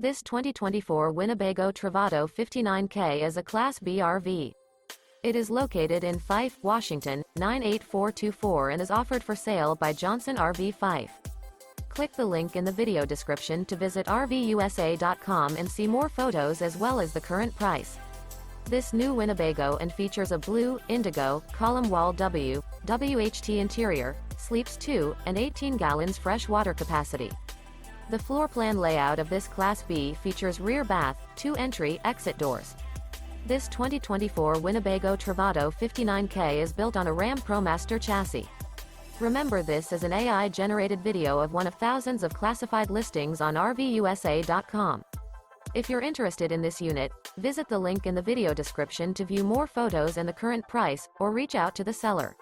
This 2024 Winnebago Travato 59K is a Class B RV. It is located in Fife, Washington, 98424 and is offered for sale by Johnson RV Fife. Click the link in the video description to visit RVUSA.com and see more photos as well as the current price. This new Winnebago and features a blue, indigo, COLUMB WAL W, WHT interior, sleeps 2, and 18 gallons fresh water capacity. The floor plan layout of this Class B features rear bath, 2 entry, exit doors. This 2024 Winnebago Travato 59K is built on a Ram ProMaster chassis. Remember, this is an AI-generated video of one of thousands of classified listings on RVUSA.com. If you're interested in this unit, visit the link in the video description to view more photos and the current price, or reach out to the seller.